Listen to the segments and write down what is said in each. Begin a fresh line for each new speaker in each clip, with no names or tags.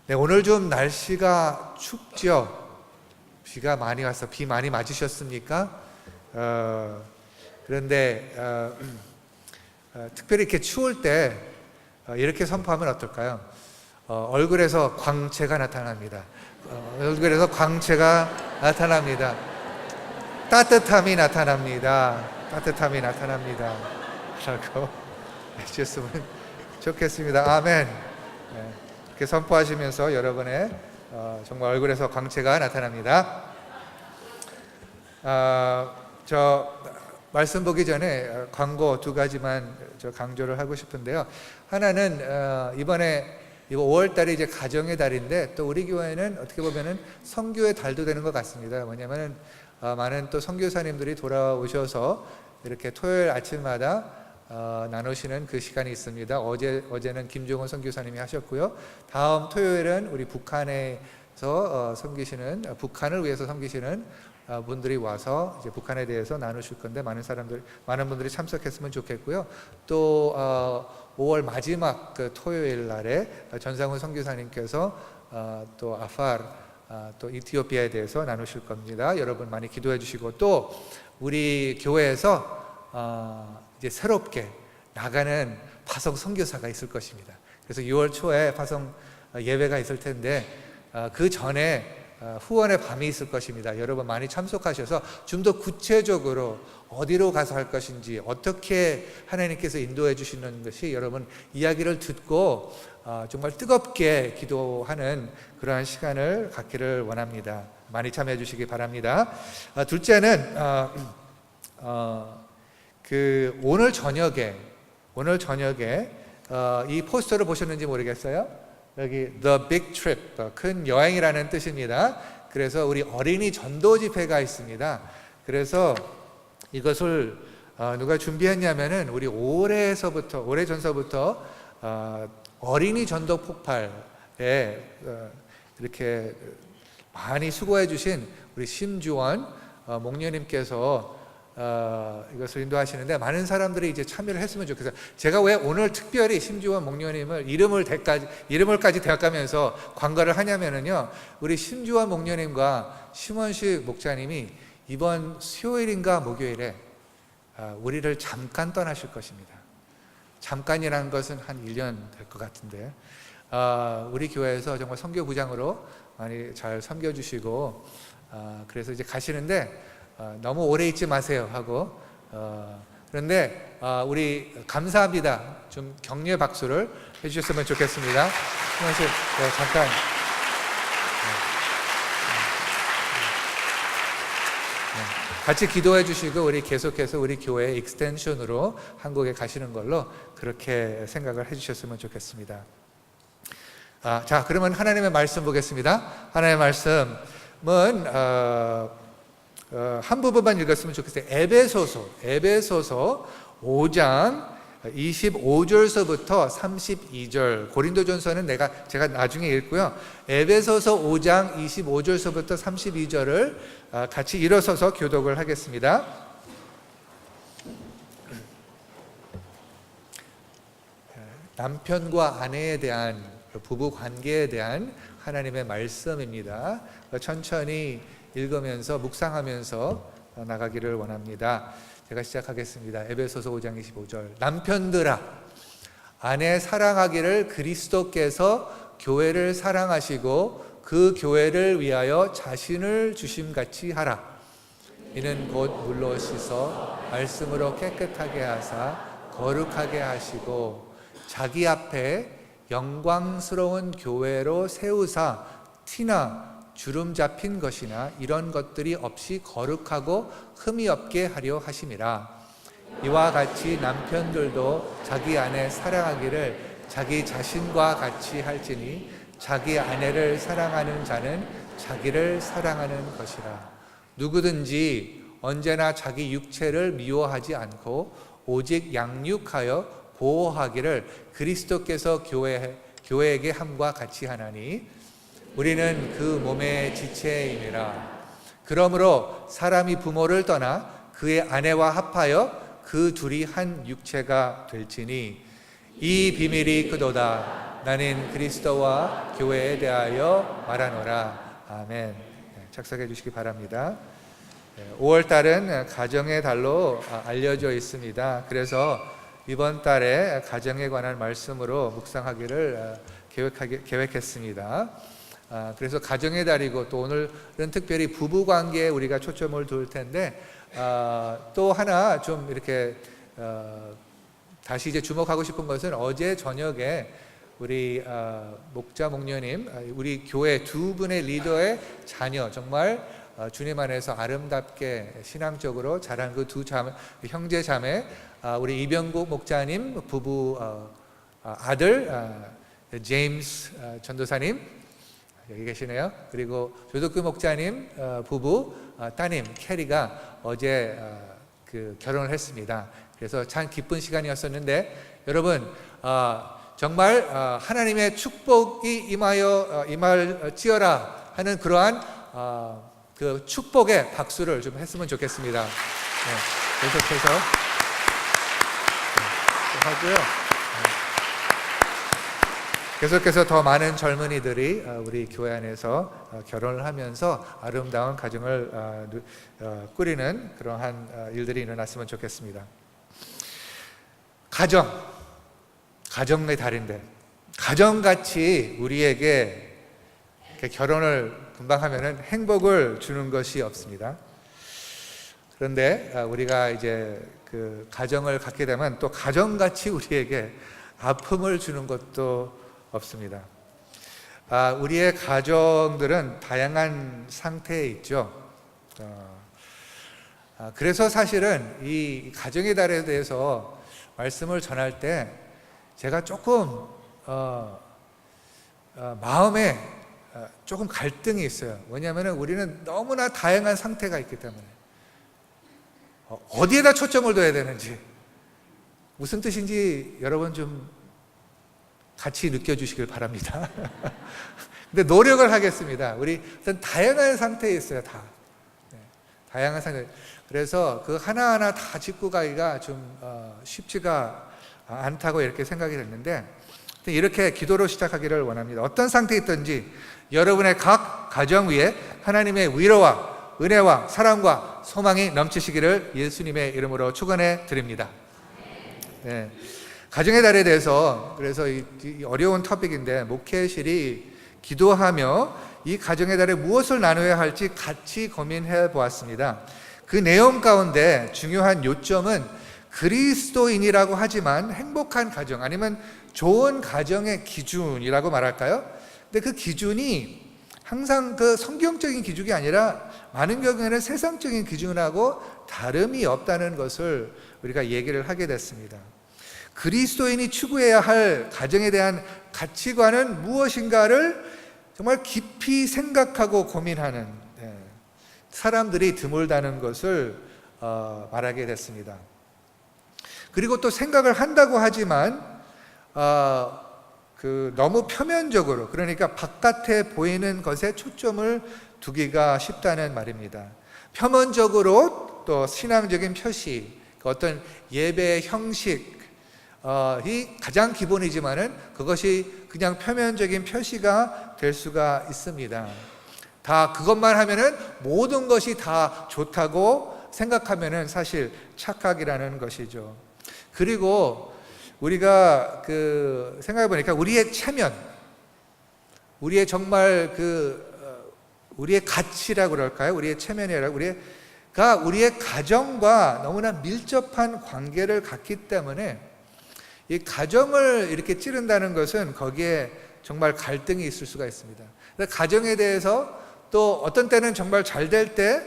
네, 오늘 좀 날씨가 춥죠? 비가 많이 와서 비 많이 맞으셨습니까? 그런데 특별히 이렇게 추울 때 이렇게 선포하면 어떨까요? 얼굴에서 광채가 나타납니다. 얼굴에서 광채가 나타납니다. 따뜻함이 나타납니다. 따뜻함이 나타납니다. 라고 해주셨으면 좋겠습니다. 아멘. 네, 이렇게 선포하시면서 여러분의 정말 얼굴에서 광채가 나타납니다. 저 말씀 보기 전에 광고 두 가지만 저 강조를 하고 싶은데요. 하나는 이번 5월달이 이제 가정의 달인데, 또 우리 교회는 어떻게 보면은 선교의 달도 되는 것 같습니다. 뭐냐면은 많은 또 선교사님들이 돌아오셔서 이렇게 토요일 아침마다 나누시는 그 시간이 있습니다. 어제는 김종원 선교사님이 하셨고요. 다음 토요일은 우리 북한에서 섬기시는, 북한을 위해서 섬기시는 분들이 와서 이제 북한에 대해서 나누실 건데, 많은 분들이 참석했으면 좋겠고요. 또 5월 마지막 그 토요일 날에 전상훈 선교사님께서 또 아파르, 또 이티오피아에 대해서 나누실 겁니다. 여러분 많이 기도해 주시고, 또 우리 교회에서 이제 새롭게 나가는 파송 선교사가 있을 것입니다. 그래서 6월 초에 파송 예배가 있을 텐데, 그 전에 후원의 밤이 있을 것입니다. 여러분 많이 참석하셔서 좀 더 구체적으로 어디로 가서 할 것인지, 어떻게 하나님께서 인도해 주시는 것이, 여러분 이야기를 듣고 정말 뜨겁게 기도하는 그러한 시간을 갖기를 원합니다. 많이 참여해 주시기 바랍니다. 둘째는 오늘 저녁에 이 포스터를 보셨는지 모르겠어요. 여기 The Big Trip, 큰 여행이라는 뜻입니다. 그래서 우리 어린이 전도 집회가 있습니다. 그래서 이것을 누가 준비했냐면은, 우리 오래전서부터 어린이 전도 폭발에 이렇게 많이 수고해 주신 우리 심주원 목녀님께서 이것을 인도하시는데, 많은 사람들이 이제 참여를 했으면 좋겠어요. 제가 왜 오늘 특별히 심주원 목녀님을 이름을까지 대학가면서 광고를 하냐면은요, 우리 심주원 목녀님과 심원식 목자님이 이번 수요일인가 목요일에 우리를 잠깐 떠나실 것입니다. 잠깐이라는 것은 한 1년 될 것 같은데, 우리 교회에서 정말 선교부장으로 많이 잘 섬겨주시고, 그래서 이제 가시는데 너무 오래 있지 마세요 하고, 그런데 우리 감사합니다 좀 격려 박수를 해주셨으면 좋겠습니다. 잠깐 같이 기도해 주시고, 우리 계속해서 우리 교회 익스텐션으로 한국에 가시는 걸로 그렇게 생각을 해주셨으면 좋겠습니다. 자, 그러면 하나님의 말씀 보겠습니다. 하나님의 말씀은 한 부분만 읽었으면 좋겠어요. 에베소서 5장 25절서부터 32절. 고린도전서는 제가 나중에 읽고요. 에베소서 5장 25절서부터 32절을 같이 일어서서 교독을 하겠습니다. 남편과 아내에 대한, 부부 관계에 대한 하나님의 말씀입니다. 천천히 읽으면서 묵상하면서 나가기를 원합니다. 제가 시작하겠습니다. 에베소서 5장 25절. 남편들아, 아내 사랑하기를 그리스도께서 교회를 사랑하시고 그 교회를 위하여 자신을 주심같이 하라. 이는 곧 물로 씻어 말씀으로 깨끗하게 하사 거룩하게 하시고 자기 앞에 영광스러운 교회로 세우사 티나 주름 잡힌 것이나 이런 것들이 없이 거룩하고 흠이 없게 하려 하심이라. 이와 같이 남편들도 자기 아내 사랑하기를 자기 자신과 같이 할지니 자기 아내를 사랑하는 자는 자기를 사랑하는 것이라. 누구든지 언제나 자기 육체를 미워하지 않고 오직 양육하여 보호하기를 그리스도께서 교회에게 함과 같이 하나니, 우리는 그 몸의 지체임이라. 그러므로 사람이 부모를 떠나 그의 아내와 합하여 그 둘이 한 육체가 될지니 이 비밀이 그도다. 나는 그리스도와 교회에 대하여 말하노라. 아멘. 착석해 주시기 바랍니다. 5월 달은 가정의 달로 알려져 있습니다. 그래서 이번 달에 가정에 관한 말씀으로 묵상하기를 계획했습니다. 그래서 가정의 달이고 또 오늘은 특별히 부부 관계에 우리가 초점을 둘 텐데 또 하나 좀 이렇게 다시 이제 주목하고 싶은 것은 어제 저녁에 우리 목자 목녀님, 우리 교회 두 분의 리더의 자녀, 정말 주님 안에서 아름답게 신앙적으로 자란 그 두 형제 자매, 우리 이병국 목자님 부부 아들 제임스 전도사님 여기 계시네요. 그리고 조덕규 목자님 부부 따님 캐리가 어제 결혼을 했습니다. 그래서 참 기쁜 시간이었었는데 여러분 정말 하나님의 축복이 임할지어라 하는 그러한 그 축복의 박수를 좀 했으면 좋겠습니다. 계속해서 하고요. 계속해서 더 많은 젊은이들이 우리 교회 안에서 결혼을 하면서 아름다운 가정을 꾸리는 그러한 일들이 일어났으면 좋겠습니다. 가정의 달인데 가정같이 우리에게 결혼을 금방 하면은 행복을 주는 것이 없습니다. 그런데 우리가 이제 그 가정을 갖게 되면 또 가정같이 우리에게 아픔을 주는 것도 없습니다. 우리의 가정들은 다양한 상태에 있죠. 그래서 사실은 이 가정의 달에 대해서 말씀을 전할 때 제가 조금 마음에 조금 갈등이 있어요. 왜냐하면 우리는 너무나 다양한 상태가 있기 때문에 어디에다 초점을 둬야 되는지 무슨 뜻인지 여러분 좀 같이 느껴주시길 바랍니다. 근데 노력을 하겠습니다. 우리 어떤 다양한 상태에 있어요. 다양한 상태. 그래서 그 하나하나 다 짚고 가기가 좀 쉽지가 않다고 이렇게 생각이 됐는데 이렇게 기도로 시작하기를 원합니다. 어떤 상태에 있든지 여러분의 각 가정 위에 하나님의 위로와 은혜와 사랑과 소망이 넘치시기를 예수님의 이름으로 축원해 드립니다. 네. 가정의 달에 대해서 그래서 이 어려운 토픽인데 목회실이 기도하며 이 가정의 달에 무엇을 나누어야 할지 같이 고민해 보았습니다. 그 내용 가운데 중요한 요점은 그리스도인이라고 하지만 행복한 가정 아니면 좋은 가정의 기준이라고 말할까요? 근데 그 기준이 항상 그 성경적인 기준이 아니라 많은 경우에는 세상적인 기준하고 다름이 없다는 것을 우리가 얘기를 하게 됐습니다. 그리스도인이 추구해야 할 가정에 대한 가치관은 무엇인가를 정말 깊이 생각하고 고민하는 사람들이 드물다는 것을 말하게 됐습니다. 그리고 또 생각을 한다고 하지만 너무 표면적으로 그러니까 바깥에 보이는 것에 초점을 두기가 쉽다는 말입니다. 표면적으로 또 신앙적인 표시, 어떤 예배의 형식 이 가장 기본이지만은 그것이 그냥 표면적인 표시가 될 수가 있습니다. 다 그것만 하면은 모든 것이 다 좋다고 생각하면은 사실 착각이라는 것이죠. 그리고 우리가 생각해 보니까 우리의 체면, 우리의 정말 우리의 가치라고 그럴까요? 우리의 체면이라고 우리의 가정과 너무나 밀접한 관계를 갖기 때문에 이 가정을 이렇게 찌른다는 것은 거기에 정말 갈등이 있을 수가 있습니다. 가정에 대해서 또 어떤 때는 정말 잘 될 때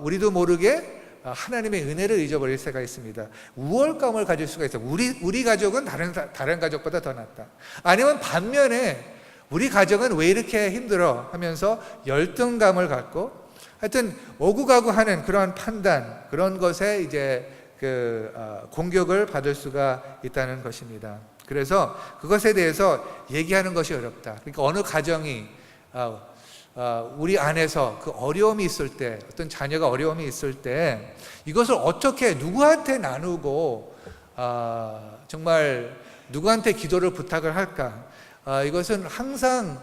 우리도 모르게 하나님의 은혜를 잊어버릴 때가 있습니다. 우월감을 가질 수가 있어요. 우리 가족은 다른 가족보다 더 낫다. 아니면 반면에 우리 가정은 왜 이렇게 힘들어 하면서 열등감을 갖고 하여튼 오고 가고 하는 그런 판단, 그런 것에 이제 공격을 받을 수가 있다는 것입니다. 그래서 그것에 대해서 얘기하는 것이 어렵다. 그러니까 어느 가정이 우리 안에서 그 어려움이 있을 때, 어떤 자녀가 어려움이 있을 때 이것을 어떻게 누구한테 나누고 정말 누구한테 기도를 부탁을 할까? 이것은 항상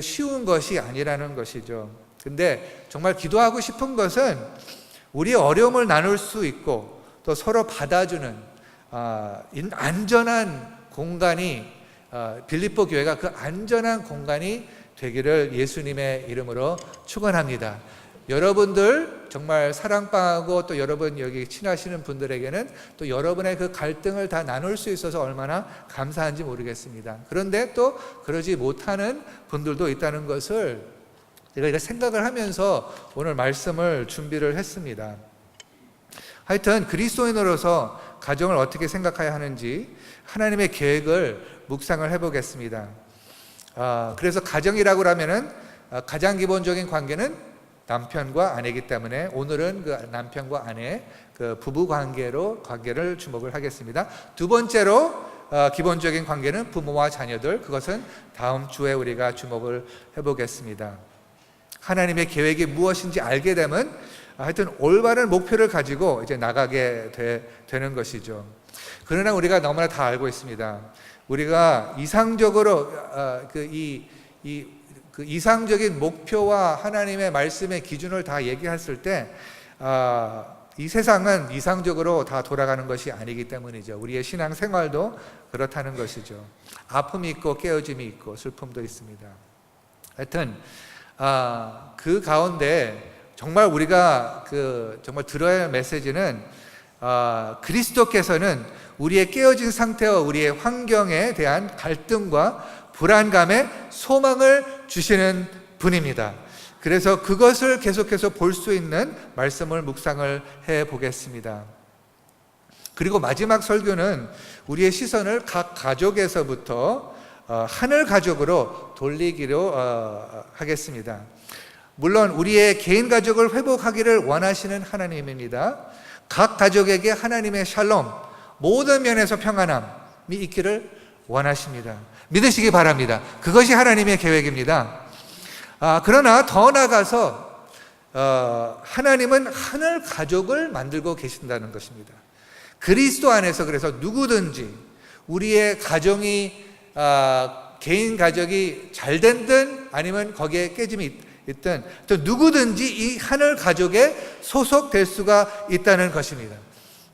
쉬운 것이 아니라는 것이죠. 근데 정말 기도하고 싶은 것은 우리의 어려움을 나눌 수 있고 또 서로 받아주는 안전한 공간이, 빌립보 교회가 그 안전한 공간이 되기를 예수님의 이름으로 축원합니다. 여러분들 정말 사랑방하고 또 여러분 여기 친하시는 분들에게는 또 여러분의 그 갈등을 다 나눌 수 있어서 얼마나 감사한지 모르겠습니다. 그런데 또 그러지 못하는 분들도 있다는 것을 제가 이렇게 생각을 하면서 오늘 말씀을 준비를 했습니다. 하여튼 그리스도인으로서 가정을 어떻게 생각해야 하는지 하나님의 계획을 묵상을 해보겠습니다. 그래서 가정이라고 하면은 가장 기본적인 관계는 남편과 아내이기 때문에 오늘은 그 남편과 아내의 그 부부 관계를 주목을 하겠습니다. 두 번째로 기본적인 관계는 부모와 자녀들, 그것은 다음 주에 우리가 주목을 해보겠습니다. 하나님의 계획이 무엇인지 알게 되면 하여튼 올바른 목표를 가지고 이제 나가게 되는 것이죠. 그러나 우리가 너무나 다 알고 있습니다. 우리가 이상적으로 이상적인 목표와 하나님의 말씀의 기준을 다 얘기했을 때 이 세상은 이상적으로 다 돌아가는 것이 아니기 때문이죠. 우리의 신앙 생활도 그렇다는 것이죠. 아픔이 있고 깨어짐이 있고 슬픔도 있습니다. 하여튼 그 가운데 정말 우리가 정말 들어야 할 메시지는 그리스도께서는 우리의 깨어진 상태와 우리의 환경에 대한 갈등과 불안감에 소망을 주시는 분입니다. 그래서 그것을 계속해서 볼 수 있는 말씀을 묵상을 해 보겠습니다. 그리고 마지막 설교는 우리의 시선을 각 가족에서부터 하늘 가족으로 돌리기로 하겠습니다. 물론 우리의 개인 가족을 회복하기를 원하시는 하나님입니다. 각 가족에게 하나님의 샬롬, 모든 면에서 평안함이 있기를 원하십니다. 믿으시기 바랍니다. 그것이 하나님의 계획입니다. 그러나 더 나아가서 하나님은 하늘 가족을 만들고 계신다는 것입니다. 그리스도 안에서 그래서 누구든지 우리의 가정이 개인 가족이 잘 된든 아니면 거기에 깨짐이 있든 또 누구든지 이 하늘 가족에 소속될 수가 있다는 것입니다.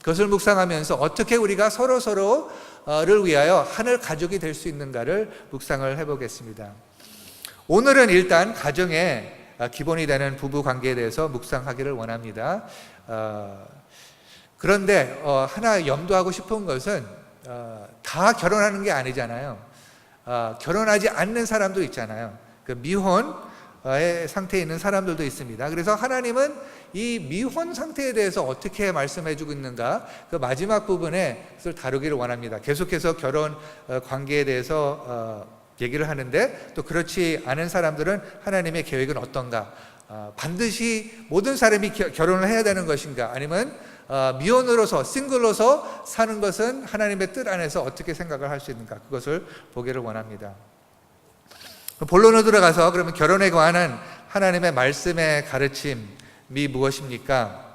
그것을 묵상하면서 어떻게 우리가 서로를 위하여 하늘 가족이 될 수 있는가를 묵상을 해보겠습니다. 오늘은 일단 가정의 기본이 되는 부부 관계에 대해서 묵상하기를 원합니다. 그런데 하나 염두하고 싶은 것은 다 결혼하는 게 아니잖아요. 결혼하지 않는 사람도 있잖아요. 그 미혼의 상태에 있는 사람들도 있습니다. 그래서 하나님은 이 미혼 상태에 대해서 어떻게 말씀해주고 있는가, 그 마지막 부분에 그것을 다루기를 원합니다. 계속해서 결혼 관계에 대해서 얘기를 하는데 또 그렇지 않은 사람들은 하나님의 계획은 어떤가, 반드시 모든 사람이 결혼을 해야 되는 것인가, 아니면 미혼으로서 싱글로서 사는 것은 하나님의 뜻 안에서 어떻게 생각을 할 수 있는가, 그것을 보기를 원합니다. 본론으로 들어가서 그러면 결혼에 관한 하나님의 말씀의 가르침이 무엇입니까?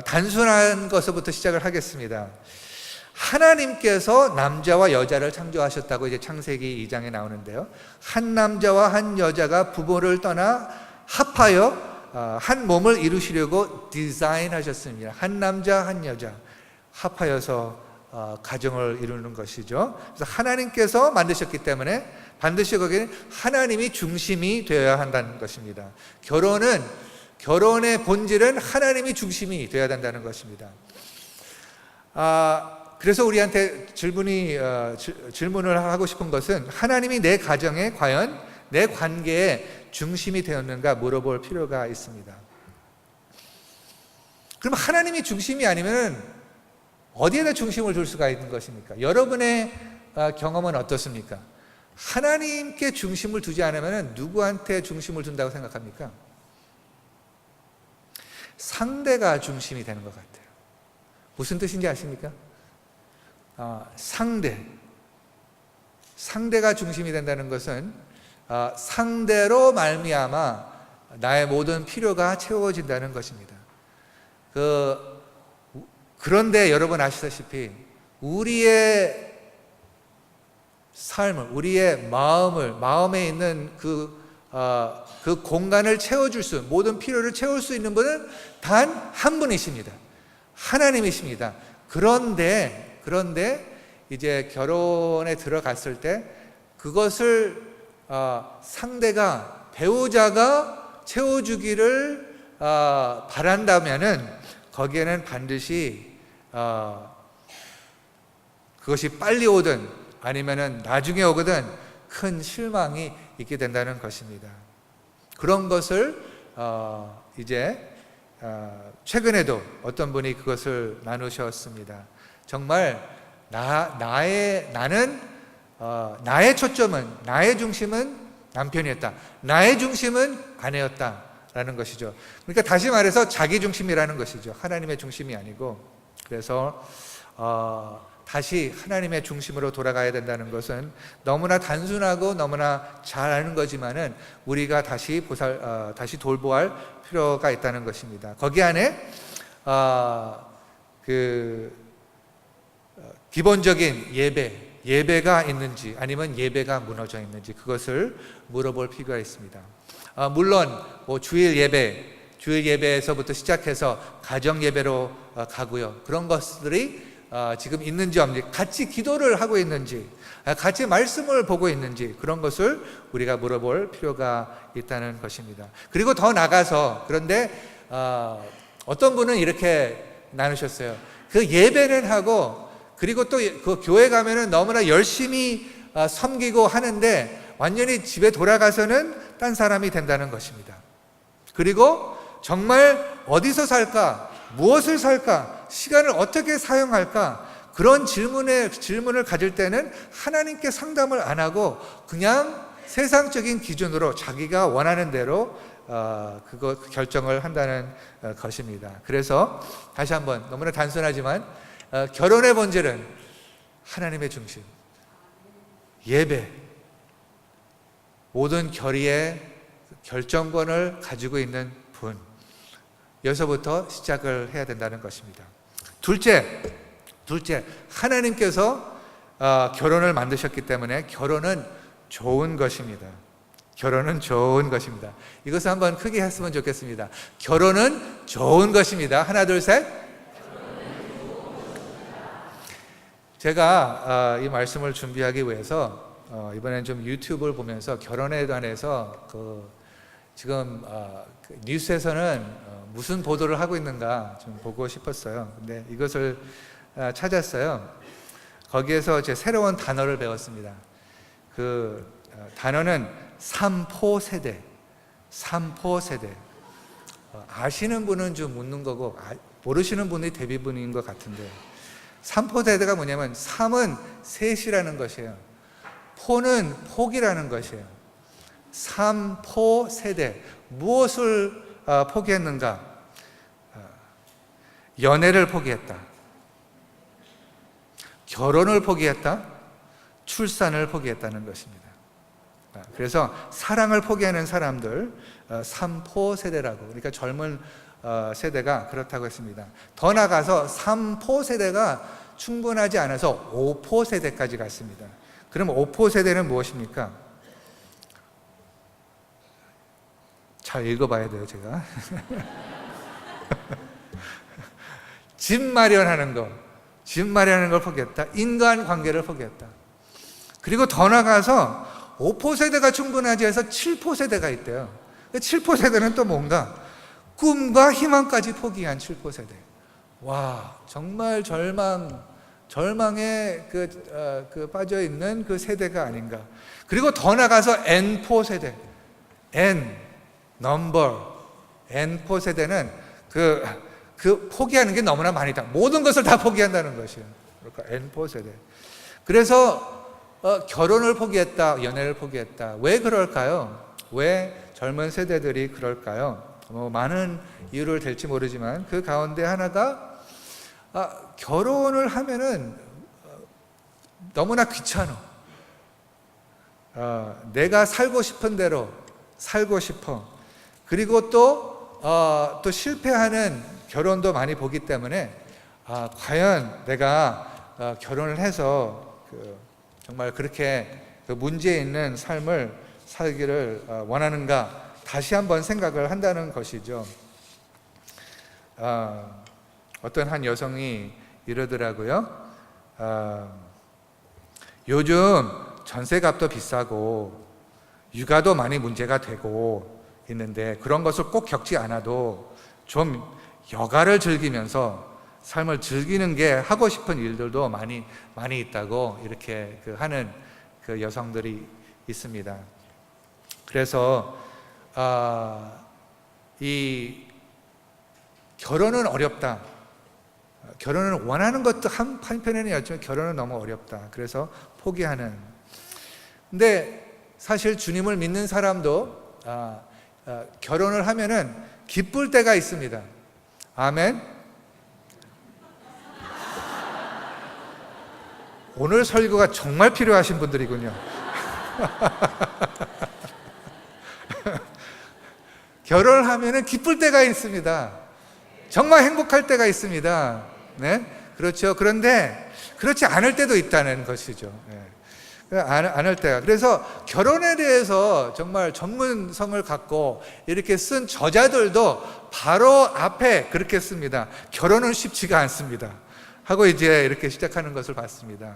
단순한 것부터 시작을 하겠습니다. 하나님께서 남자와 여자를 창조하셨다고 이제 창세기 2장에 나오는데요. 한 남자와 한 여자가 부모를 떠나 합하여 한 몸을 이루시려고 디자인하셨습니다. 한 남자 한 여자 합하여서 가정을 이루는 것이죠. 그래서 하나님께서 만드셨기 때문에 반드시 거기는 하나님이 중심이 되어야 한다는 것입니다. 결혼의 본질은 하나님이 중심이 되어야 된다는 것입니다. 그래서 우리한테 질문을 하고 싶은 것은 하나님이 내 가정에 과연 내 관계에 중심이 되었는가 물어볼 필요가 있습니다. 그럼 하나님이 중심이 아니면 어디에다 중심을 둘 수가 있는 것입니까? 여러분의 경험은 어떻습니까? 하나님께 중심을 두지 않으면 누구한테 중심을 둔다고 생각합니까? 상대가 중심이 되는 것 같아요. 무슨 뜻인지 아십니까? 상대가 중심이 된다는 것은 상대로 말미암아 나의 모든 필요가 채워진다는 것입니다. 그런데 여러분 아시다시피 우리의 삶을, 우리의 마음에 있는 그 공간을 채워줄 모든 필요를 채울 수 있는 분은 단 한 분이십니다. 하나님이십니다. 그런데 이제 결혼에 들어갔을 때 그것을 상대가, 배우자가 채워주기를 바란다면은 거기에는 반드시 그것이 빨리 오든 아니면은 나중에 오거든 큰 실망이 있게 된다는 것입니다. 그런 것을 이제 최근에도 어떤 분이 그것을 나누셨습니다. 정말 나의 초점은, 나의 중심은 남편이었다, 나의 중심은 아내였다라는 것이죠. 그러니까 다시 말해서 자기 중심이라는 것이죠. 하나님의 중심이 아니고. 그래서 다시 하나님의 중심으로 돌아가야 된다는 것은 너무나 단순하고 너무나 잘 아는 거지만은 우리가 다시 돌보아야 할 필요가 있다는 것입니다. 거기 안에 기본적인 예배가 있는지 아니면 예배가 무너져 있는지 그것을 물어볼 필요가 있습니다. 물론 주일 예배에서부터 시작해서 가정 예배로 가고요. 그런 것들이 지금 있는지 없는지, 같이 기도를 하고 있는지, 같이 말씀을 보고 있는지, 그런 것을 우리가 물어볼 필요가 있다는 것입니다. 그리고 더 나가서, 그런데 어떤 분은 이렇게 나누셨어요. 그 예배는 하고, 그리고 또 그 교회 가면은 너무나 열심히 섬기고 하는데 완전히 집에 돌아가서는 딴 사람이 된다는 것입니다. 그리고 정말 어디서 살까, 무엇을 살까, 시간을 어떻게 사용할까, 그런 질문을 가질 때는 하나님께 상담을 안 하고 그냥 세상적인 기준으로 자기가 원하는 대로 그거 결정을 한다는 것입니다. 그래서 다시 한번, 너무나 단순하지만 결혼의 본질은 하나님의 중심, 예배, 모든 결의의 결정권을 가지고 있는 분, 여기서부터 시작을 해야 된다는 것입니다. 둘째, 하나님께서 결혼을 만드셨기 때문에 결혼은 좋은 것입니다. 결혼은 좋은 것입니다. 이것을 한번 크게 했으면 좋겠습니다. 결혼은 좋은 것입니다. 하나, 둘, 셋. 제가 이 말씀을 준비하기 위해서 이번엔 좀 유튜브를 보면서 결혼에 관해서 지금 뉴스에서는 무슨 보도를 하고 있는가 좀 보고 싶었어요. 근데 이것을 찾았어요. 거기에서 제 새로운 단어를 배웠습니다. 그 단어는 삼포세대. 아시는 분은 좀 묻는 거고 모르시는 분이 대부분인 것 같은데, 삼포세대가 뭐냐면 삼은 셋이라는 것이에요. 포는 폭이라는 것이에요. 삼포세대. 무엇을 포기했는가? 연애를 포기했다, 결혼을 포기했다, 출산을 포기했다는 것입니다. 그래서 사랑을 포기하는 사람들, 삼포세대라고, 그러니까 젊은 세대가 그렇다고 했습니다. 더 나아가서 삼포세대가 충분하지 않아서 오포세대까지 갔습니다. 그럼 오포세대는 무엇입니까? 잘 읽어봐야 돼요, 제가. 집 마련하는 걸 포기했다. 인간관계를 포기했다. 그리고 더 나가서 5포세대가 충분하지 해서 7포세대가 있대요. 7포세대는 또 뭔가? 꿈과 희망까지 포기한 7포세대. 와, 정말 절망에 빠져있는 그 세대가 아닌가. 그리고 더 나가서 N포세대. N포세대는 그 포기하는 게 너무나 많이다. 모든 것을 다 포기한다는 것이에요. 그러니까 N포세대. 그래서 결혼을 포기했다, 연애를 포기했다. 왜 그럴까요? 왜 젊은 세대들이 그럴까요? 많은 이유를 될지 모르지만 그 가운데 하나가 결혼을 하면은 너무나 귀찮아. 내가 살고 싶은 대로 살고 싶어. 그리고 또 실패하는 결혼도 많이 보기 때문에 과연 내가 결혼을 해서 정말 그렇게 그 문제 있는 삶을 살기를 원하는가 다시 한번 생각을 한다는 것이죠. 어떤 한 여성이 이러더라고요. 요즘 전세값도 비싸고 육아도 많이 문제가 되고 있는데 그런 것을 꼭 겪지 않아도 좀 여가를 즐기면서 삶을 즐기는 게 하고 싶은 일들도 많이 있다고 이렇게 하는 그 여성들이 있습니다. 그래서 이 결혼은 어렵다. 결혼을 원하는 것도 한편에는 있지만 결혼은 너무 어렵다. 그래서 포기하는. 근데 사실 주님을 믿는 사람도 결혼을 하면은 기쁠 때가 있습니다. 아멘. 오늘 설교가 정말 필요하신 분들이군요. 결혼을 하면은 기쁠 때가 있습니다. 정말 행복할 때가 있습니다. 네, 그렇죠. 그런데 그렇지 않을 때도 있다는 것이죠. 네. 않을 때가. 그래서 결혼에 대해서 정말 전문성을 갖고 이렇게 쓴 저자들도 바로 앞에 그렇게 씁니다. 결혼은 쉽지가 않습니다. 하고 이제 이렇게 시작하는 것을 봤습니다.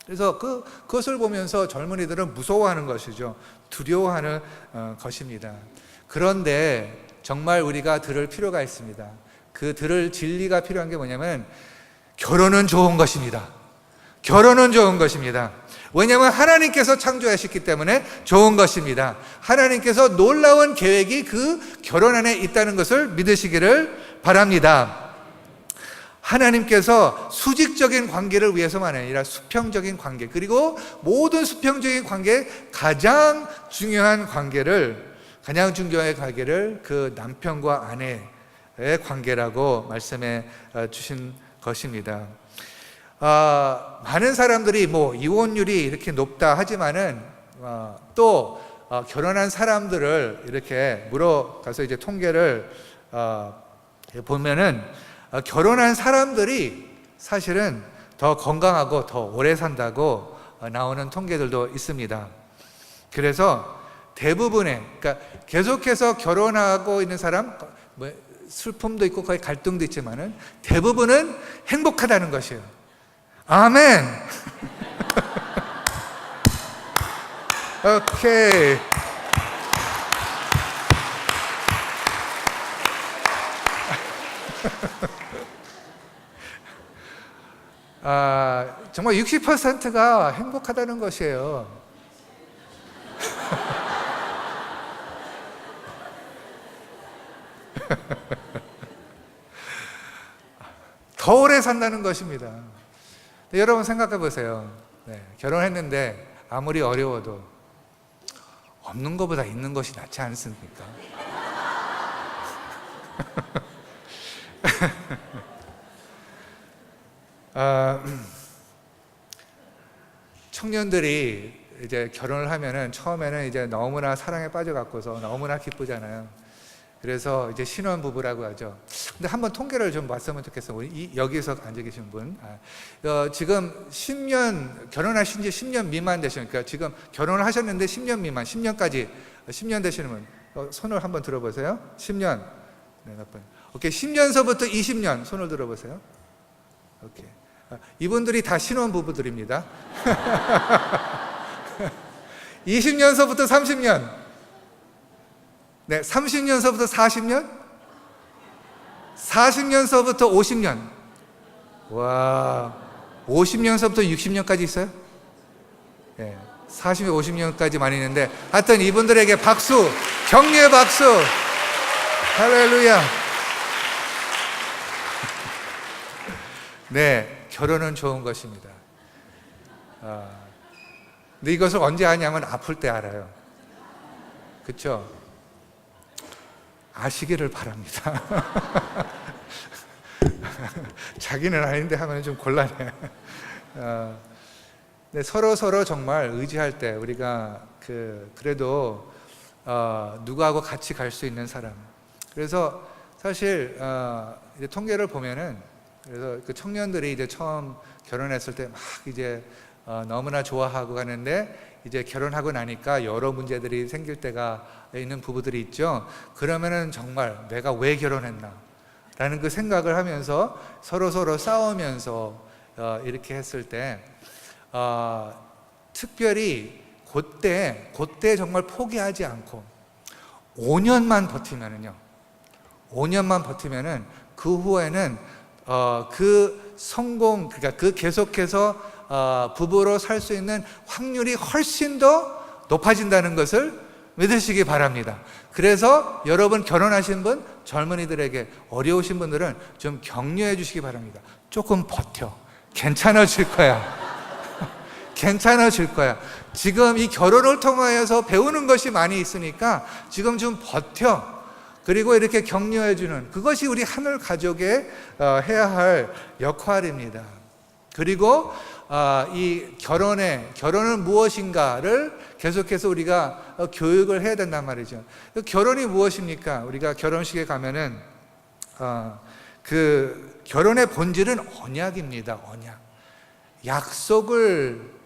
그래서 그것을 보면서 젊은이들은 무서워하는 것이죠. 두려워하는 것입니다. 그런데 정말 우리가 들을 필요가 있습니다. 그 들을 진리가 필요한 게 뭐냐면 결혼은 좋은 것입니다. 결혼은 좋은 것입니다. 왜냐하면 하나님께서 창조하셨기 때문에 좋은 것입니다. 하나님께서 놀라운 계획이 그 결혼 안에 있다는 것을 믿으시기를 바랍니다. 하나님께서 수직적인 관계를 위해서만 아니라 수평적인 관계, 그리고 모든 수평적인 관계 가장 중요한 관계를 그 남편과 아내의 관계라고 말씀해 주신 것입니다. 많은 사람들이 이혼율이 이렇게 높다 하지만은 또 결혼한 사람들을 이렇게 물어가서 이제 통계를 보면은 결혼한 사람들이 사실은 더 건강하고 더 오래 산다고 나오는 통계들도 있습니다. 그래서 대부분의, 그러니까 계속해서 결혼하고 있는 사람, 슬픔도 있고 거의 갈등도 있지만은 대부분은 행복하다는 것이에요. 아멘. 오케이. 정말 60%가 행복하다는 것이에요. 더 오래 산다는 것입니다. 여러분 생각해 보세요. 결혼했는데 아무리 어려워도 없는 것보다 있는 것이 낫지 않습니까? 청년들이 이제 결혼을 하면은 처음에는 이제 너무나 사랑에 빠져갖고서 너무나 기쁘잖아요. 그래서 이제 신혼부부라고 하죠. 근데 한번 통계를 좀 봤으면 좋겠어요. 우리 여기서 앉아 계신 분. 지금 10년, 결혼하신 지 10년 미만 되시니까 지금 결혼을 하셨는데 10년 미만, 10년까지, 10년 되시는 분, 손을 한번 들어보세요. 10년. 네, 몇 번. 오케이. 10년서부터 20년, 손을 들어보세요. 오케이. 이분들이 다 신혼부부들입니다. 20년서부터 30년. 네, 30년서부터 40년? 40년서부터 50년. 와, 50년서부터 60년까지 있어요? 네, 40년, 50년까지 많이 있는데, 하여튼 이분들에게 박수, 격려의 박수. 할렐루야. 네, 결혼은 좋은 것입니다. 근데 이것을 언제 아냐면 아플 때 알아요. 그렇죠? 아시기를 바랍니다. 자기는 아닌데 하면 좀 곤란해. 네, 서로 정말 의지할 때 우리가 그래도 누구하고 같이 갈 수 있는 사람. 그래서 사실 이제 통계를 보면은 그래서 그 청년들이 이제 처음 결혼했을 때 막 이제 너무나 좋아하고 가는데 이제 결혼하고 나니까 여러 문제들이 생길 때가 있는 부부들이 있죠. 그러면은 정말 내가 왜 결혼했나 라는 그 생각을 하면서 서로 싸우면서 이렇게 했을 때 특별히 그때 정말 포기하지 않고 5년만 버티면은요, 5년만 버티면은 그 후에는 그 성공, 그러니까 그 계속해서 부부로 살 수 있는 확률이 훨씬 더 높아진다는 것을 믿으시기 바랍니다. 그래서 여러분 결혼하신 분, 젊은이들에게 어려우신 분들은 좀 격려해 주시기 바랍니다. 조금 버텨. 괜찮아질 거야. 괜찮아질 거야. 지금 이 결혼을 통하여서 배우는 것이 많이 있으니까 지금 좀 버텨. 그리고 이렇게 격려해 주는, 그것이 우리 하늘 가족의 해야 할 역할입니다. 그리고 이 결혼은 무엇인가를 계속해서 우리가 교육을 해야 된단 말이죠. 결혼이 무엇입니까? 우리가 결혼식에 가면은 그 결혼의 본질은 언약입니다. 언약. 약속을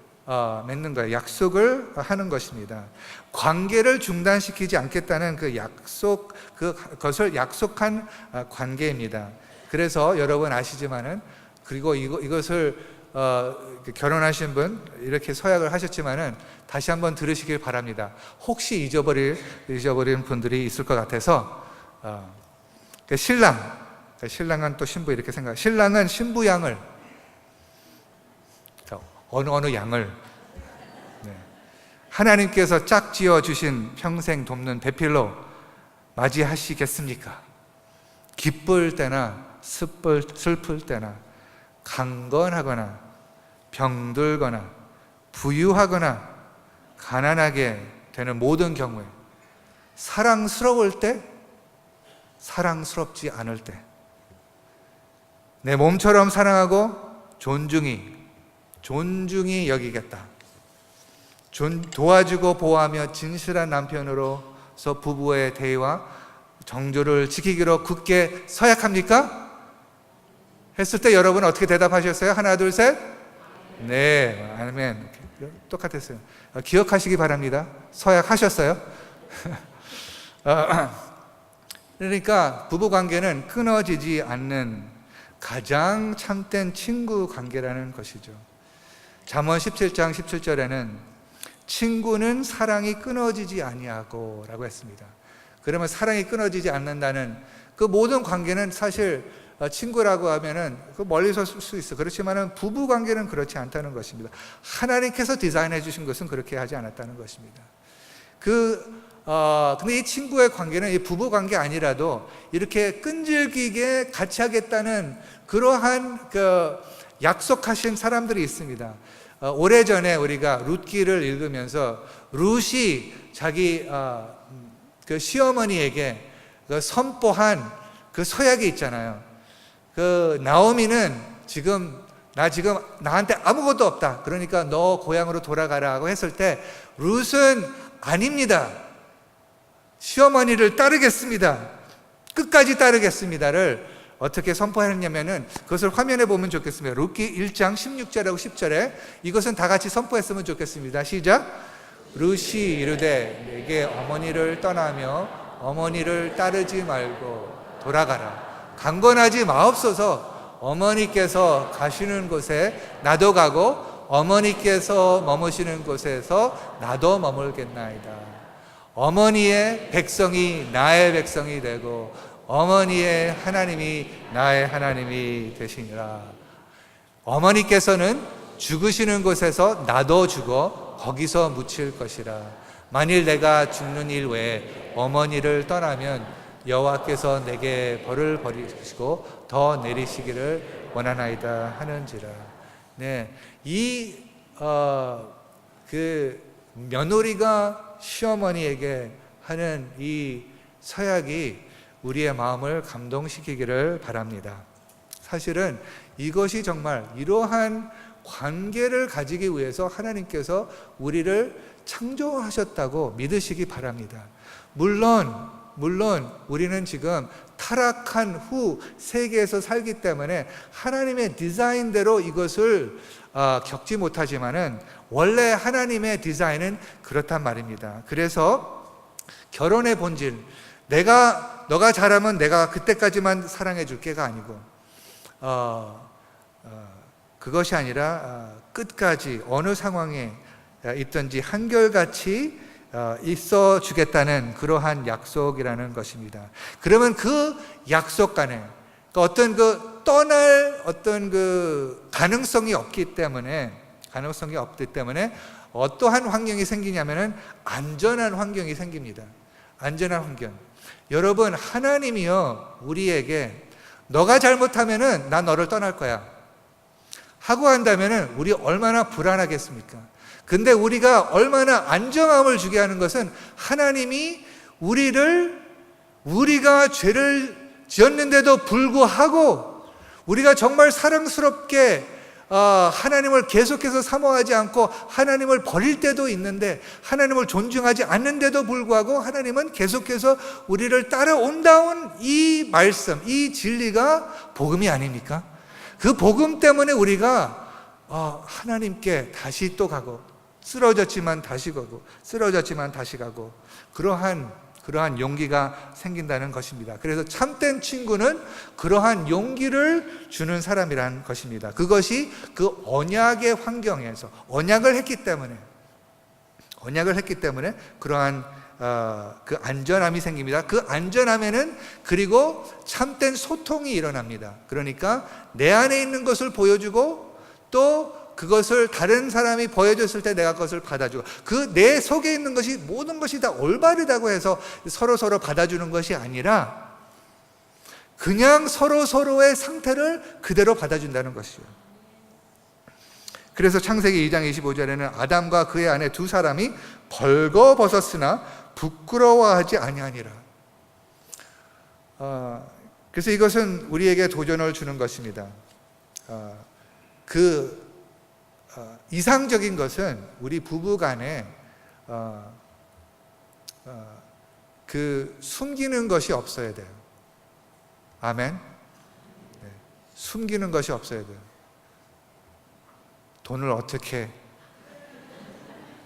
맺는 거예요. 약속을 하는 것입니다. 관계를 중단시키지 않겠다는 그 약속, 그것을 약속한 관계입니다. 그래서 여러분 아시지만은, 그리고 이것을 결혼하신 분 이렇게 서약을 하셨지만은 다시 한번 들으시길 바랍니다. 혹시 잊어버린 분들이 있을 것 같아서 신랑은 또 신부 이렇게 생각. 신랑은 신부 양을, 어느 양을 하나님께서 짝지어 주신 평생 돕는 배필로 맞이하시겠습니까? 기쁠 때나 슬플 때나, 강건하거나 병들거나 부유하거나 가난하게 되는 모든 경우에, 사랑스러울 때, 사랑스럽지 않을 때, 내 몸처럼 사랑하고 존중히 여기겠다. 도와주고 보호하며 진실한 남편으로서 부부의 대의와 정조를 지키기로 굳게 서약합니까? 했을 때 여러분 어떻게 대답하셨어요? 하나, 둘, 셋. 네, 아멘. 똑같았어요. 기억하시기 바랍니다. 서약하셨어요? 그러니까 부부관계는 끊어지지 않는 가장 참된 친구 관계라는 것이죠. 잠언 17장 17절에는 친구는 사랑이 끊어지지 아니하고 라고 했습니다. 그러면 사랑이 끊어지지 않는다는 그 모든 관계는 사실 친구라고 하면은 멀리서 쓸 수 있어. 그렇지만은 부부 관계는 그렇지 않다는 것입니다. 하나님께서 디자인해 주신 것은 그렇게 하지 않았다는 것입니다. 근데 이 친구의 관계는 이 부부 관계 아니라도 이렇게 끈질기게 같이 하겠다는 그러한 약속하신 사람들이 있습니다. 오래전에 우리가 룻기를 읽으면서 룻이 자기 그 시어머니에게 선포한 그 서약이 있잖아요. 나오미는 나한테 아무것도 없다. 그러니까 너 고향으로 돌아가라고 했을 때 룻은 아닙니다. 시어머니를 따르겠습니다. 끝까지 따르겠습니다를 어떻게 선포했냐면은 그것을 화면에 보면 좋겠습니다. 룻기 1장 16절하고 10절에 이것은 다 같이 선포했으면 좋겠습니다. 시작. 룻이 이르되 내게 어머니를 떠나며 어머니를 따르지 말고 돌아가라. 강건하지 마옵소서. 어머니께서 가시는 곳에 나도 가고 어머니께서 머무시는 곳에서 나도 머물겠나이다. 어머니의 백성이 나의 백성이 되고 어머니의 하나님이 나의 하나님이 되시니라. 어머니께서는 죽으시는 곳에서 나도 죽어 거기서 묻힐 것이라. 만일 내가 죽는 일 외에 어머니를 떠나면 여호와께서 내게 벌을 버리시고 더 내리시기를 원하나이다 하는지라. 네, 그 며느리가 시어머니에게 하는 이 서약이 우리의 마음을 감동시키기를 바랍니다. 사실은 이것이 정말 이러한 관계를 가지기 위해서 하나님께서 우리를 창조하셨다고 믿으시기 바랍니다. 물론 물론 우리는 지금 타락한 후 세계에서 살기 때문에 하나님의 디자인대로 이것을 겪지 못하지만은 원래 하나님의 디자인은 그렇단 말입니다. 그래서 결혼의 본질, 너가 잘하면 내가 그때까지만 사랑해 줄게가 아니고 그것이 아니라 끝까지 어느 상황에 있든지 한결같이 있어 주겠다는 그러한 약속이라는 것입니다. 그러면 그 약속 간에 어떤 떠날 어떤 가능성이 없기 때문에 어떠한 환경이 생기냐면은 안전한 환경이 생깁니다. 안전한 환경. 여러분, 하나님이요 우리에게 너가 잘못하면은 나 너를 떠날 거야 하고 한다면은 우리 얼마나 불안하겠습니까? 근데 우리가 얼마나 안정함을 주게 하는 것은 하나님이 우리가 죄를 지었는데도 불구하고 우리가 정말 사랑스럽게 하나님을 계속해서 사모하지 않고 하나님을 버릴 때도 있는데 하나님을 존중하지 않는데도 불구하고 하나님은 계속해서 우리를 따라온다운 이 말씀, 이 진리가 복음이 아닙니까? 그 복음 때문에 우리가 하나님께 다시 또 가고 쓰러졌지만 다시 가고 쓰러졌지만 다시 가고 그러한 용기가 생긴다는 것입니다. 그래서 참된 친구는 그러한 용기를 주는 사람이라는 것입니다. 그것이 그 언약의 환경에서 언약을 했기 때문에 그러한 그 안전함이 생깁니다. 그 안전함에는 그리고 참된 소통이 일어납니다. 그러니까 내 안에 있는 것을 보여주고 또 그것을 다른 사람이 보여줬을 때 내가 그것을 받아주고 그 내 속에 있는 것이 모든 것이 다 올바르다고 해서 서로 받아주는 것이 아니라 그냥 서로의 상태를 그대로 받아준다는 것이죠. 그래서 창세기 2장 25절에는 아담과 그의 아내 두 사람이 벌거벗었으나 부끄러워하지 아니하니라. 그래서 이것은 우리에게 도전을 주는 것입니다. 이상적인 것은 우리 부부 간에 숨기는 것이 없어야 돼요. 아멘. 네. 숨기는 것이 없어야 돼요. 돈을 어떻게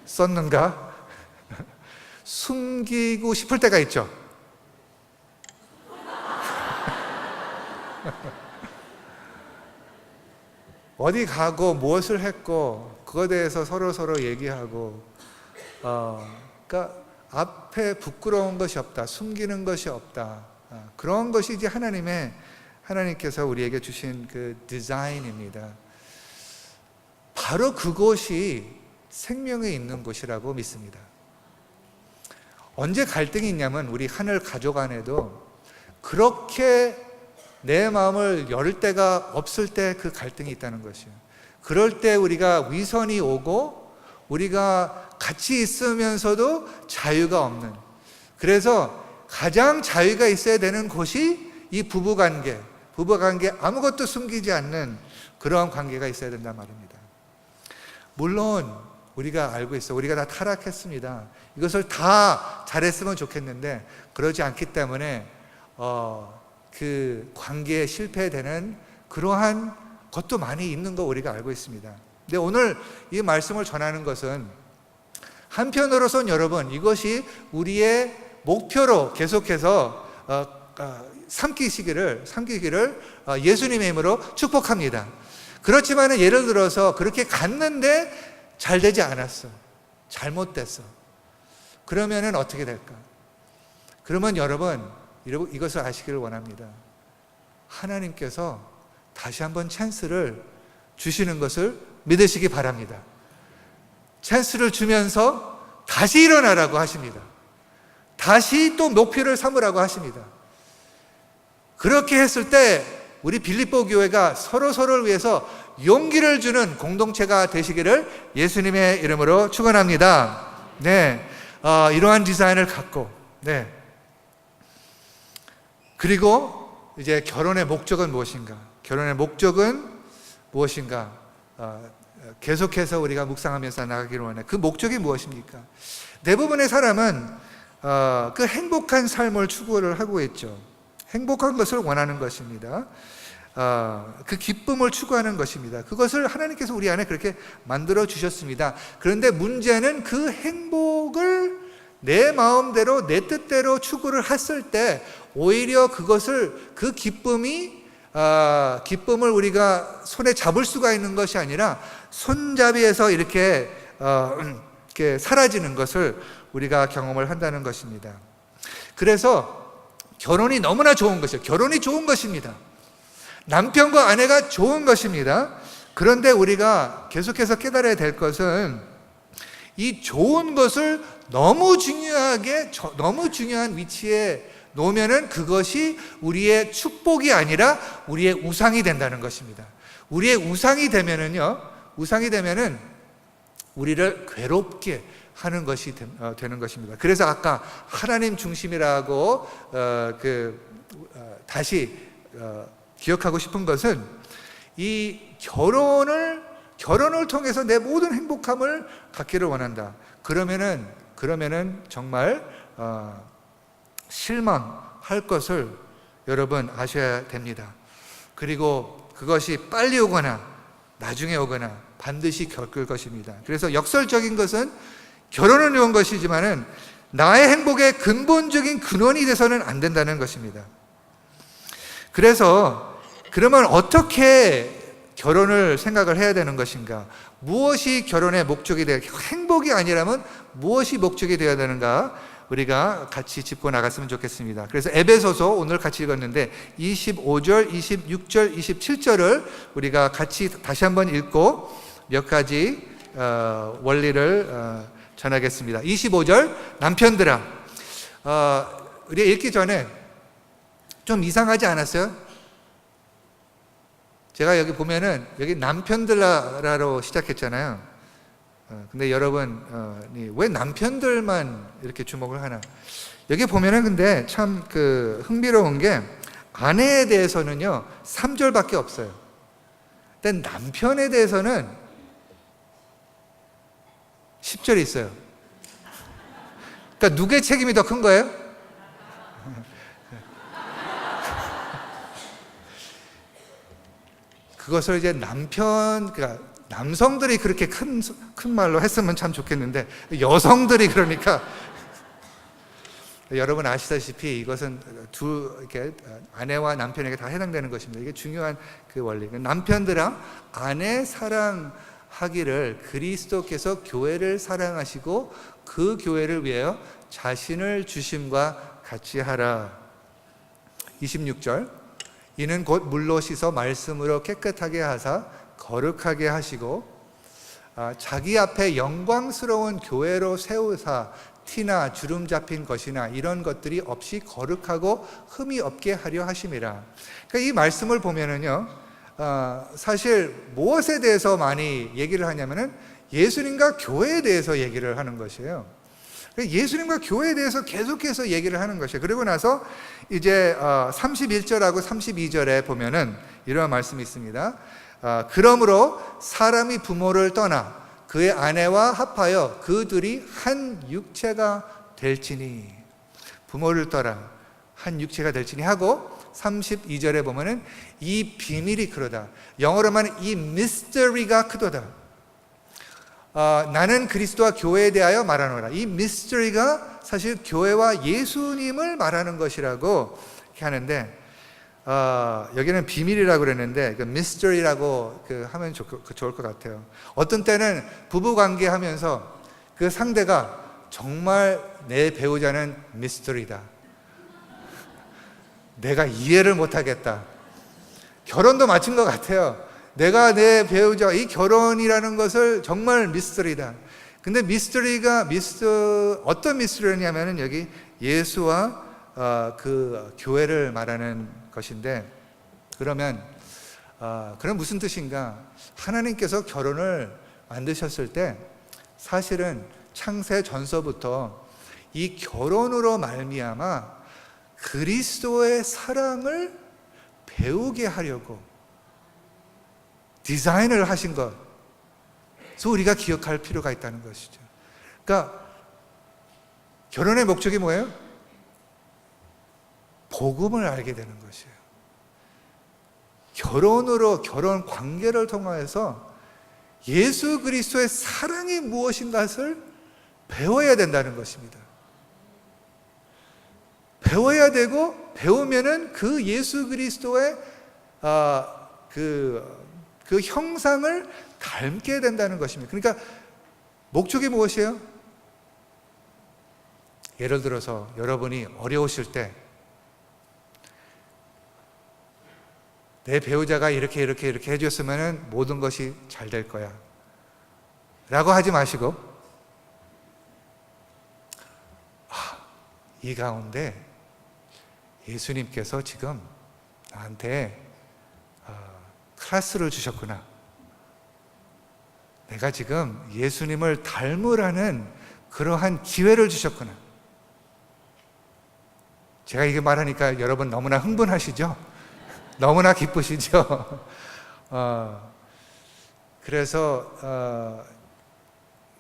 썼는가? 숨기고 싶을 때가 있죠. 어디 가고 무엇을 했고 그거에 대해서 서로 얘기하고 그러니까 앞에 부끄러운 것이 없다, 숨기는 것이 없다. 그런 것이 이제 하나님께서 우리에게 주신 그 디자인입니다. 바로 그곳이 생명이 있는 곳이라고 믿습니다. 언제 갈등이 있냐면 우리 하늘 가족 안에도 그렇게 내 마음을 열 때가 없을 때 그 갈등이 있다는 것이에요. 그럴 때 우리가 위선이 오고 우리가 같이 있으면서도 자유가 없는, 그래서 가장 자유가 있어야 되는 곳이 이 부부관계 아무것도 숨기지 않는 그러한 관계가 있어야 된단 말입니다. 물론 우리가 알고 있어, 우리가 다 타락했습니다. 이것을 다 잘했으면 좋겠는데 그러지 않기 때문에 그 관계에 실패되는 그러한 것도 많이 있는 거 우리가 알고 있습니다. 근데 오늘 이 말씀을 전하는 것은 한편으로선 여러분 이것이 우리의 목표로 계속해서 삼키기를 예수님의 이름으로 축복합니다. 그렇지만 예를 들어서 그렇게 갔는데 잘 되지 않았어, 잘못됐어. 그러면은 어떻게 될까? 그러면 여러분 이것을 아시기를 원합니다. 하나님께서 다시 한번 찬스를 주시는 것을 믿으시기 바랍니다. 찬스를 주면서 다시 일어나라고 하십니다. 다시 또 목표를 삼으라고 하십니다. 그렇게 했을 때 우리 빌립보 교회가 서로를 위해서 용기를 주는 공동체가 되시기를 예수님의 이름으로 축원합니다. 네, 이러한 디자인을 갖고, 네. 그리고 이제 결혼의 목적은 무엇인가? 결혼의 목적은 무엇인가? 계속해서 우리가 묵상하면서 나가기를 원해. 그 목적이 무엇입니까? 대부분의 사람은 그 행복한 삶을 추구를 하고 있죠. 행복한 것을 원하는 것입니다. 그 기쁨을 추구하는 것입니다. 그것을 하나님께서 우리 안에 그렇게 만들어 주셨습니다. 그런데 문제는 그 행복을 내 마음대로 내 뜻대로 추구를 했을 때 오히려 그 기쁨을 우리가 손에 잡을 수가 있는 것이 아니라 손잡이에서 이렇게 사라지는 것을 우리가 경험을 한다는 것입니다. 그래서 결혼이 너무나 좋은 것이에요. 결혼이 좋은 것입니다. 남편과 아내가 좋은 것입니다. 그런데 우리가 계속해서 깨달아야 될 것은 이 좋은 것을 너무 중요한 위치에 놓으면은 그것이 우리의 축복이 아니라 우리의 우상이 된다는 것입니다. 우리의 우상이 되면은 우리를 괴롭게 하는 것이 되는 것입니다. 그래서 아까 하나님 중심이라고 다시 기억하고 싶은 것은 이 결혼을 통해서 내 모든 행복함을 갖기를 원한다. 그러면은 정말 실망할 것을 여러분 아셔야 됩니다. 그리고 그것이 빨리 오거나 나중에 오거나 반드시 겪을 것입니다. 그래서 역설적인 것은 결혼은 좋은 것이지만은 나의 행복의 근본적인 근원이 돼서는 안 된다는 것입니다. 그래서 그러면 어떻게 결혼을 생각을 해야 되는 것인가? 무엇이 결혼의 목적이 되어, 행복이 아니라면 무엇이 목적이 되어야 되는가? 우리가 같이 짚고 나갔으면 좋겠습니다. 그래서 에베소서 오늘 같이 읽었는데 25절, 26절, 27절을 우리가 같이 다시 한번 읽고 몇 가지 원리를 전하겠습니다. 25절, 남편들아. 우리 읽기 전에 좀 이상하지 않았어요? 제가 여기 보면은 여기 남편들라로 시작했잖아요. 근데 여러분이 왜 남편들만 이렇게 주목을 하나? 여기 보면은 근데 참 흥미로운 게 아내에 대해서는요 3절밖에 없어요. 근데 남편에 대해서는 10절이 있어요. 그러니까 누구의 책임이 더 큰 거예요? 그것을 이제 그러니까 남성들이 그렇게 큰 말로 했으면 참 좋겠는데 여성들이 그러니까 여러분 아시다시피 이것은 이렇게 아내와 남편에게 다 해당되는 것입니다. 이게 중요한 그 원리. 남편들아 아내 사랑하기를 그리스도께서 교회를 사랑하시고 그 교회를 위하여 자신을 주심과 같이 하라. 26절 이는 곧 물로 씻어 말씀으로 깨끗하게 하사 거룩하게 하시고 자기 앞에 영광스러운 교회로 세우사 티나 주름 잡힌 것이나 이런 것들이 없이 거룩하고 흠이 없게 하려 하심이라. 그러니까 이 말씀을 보면은요 사실 무엇에 대해서 많이 얘기를 하냐면은 예수님과 교회에 대해서 얘기를 하는 것이에요. 예수님과 교회에 대해서 계속해서 얘기를 하는 것이에요. 그리고 나서 이제 31절하고 32절에 보면은 이런 말씀이 있습니다. 그러므로 사람이 부모를 떠나 그의 아내와 합하여 그들이 한 육체가 될지니, 부모를 떠나 한 육체가 될지니 하고 32절에 보면은 이 비밀이 그러다. 영어로 말하면 이 미스터리가 크도다. 나는 그리스도와 교회에 대하여 말하노라. 이 미스터리가 사실 교회와 예수님을 말하는 것이라고 이렇게 하는데 여기는 비밀이라고 그랬는데 그 미스터리라고 하면 좋을 것 같아요. 어떤 때는 부부관계 하면서 그 상대가 정말 내 배우자는 미스터리다. 내가 이해를 못하겠다. 결혼도 마친 것 같아요. 내가 내 배우자, 이 결혼이라는 것을 정말 미스터리다. 근데 어떤 미스터리냐면은 여기 예수와 그 교회를 말하는 것인데, 그러면 무슨 뜻인가? 하나님께서 결혼을 만드셨을 때 사실은 창세 전서부터 이 결혼으로 말미암아 그리스도의 사랑을 배우게 하려고 디자인을 하신 것. 그래서 우리가 기억할 필요가 있다는 것이죠. 그러니까 결혼의 목적이 뭐예요? 복음을 알게 되는 것이에요. 결혼 관계를 통해서 예수 그리스도의 사랑이 무엇인가를 배워야 된다는 것입니다. 배워야 되고, 배우면은 그 예수 그리스도의 그 형상을 닮게 된다는 것입니다. 그러니까 목적이 무엇이에요? 예를 들어서 여러분이 어려우실 때 내 배우자가 이렇게 해줬으면 모든 것이 잘 될 거야 라고 하지 마시고, 이 가운데 예수님께서 지금 나한테 클래스를 주셨구나, 내가 지금 예수님을 닮으라는 그러한 기회를 주셨구나. 제가 이게 말하니까 여러분 너무나 흥분하시죠? 너무나 기쁘시죠? 그래서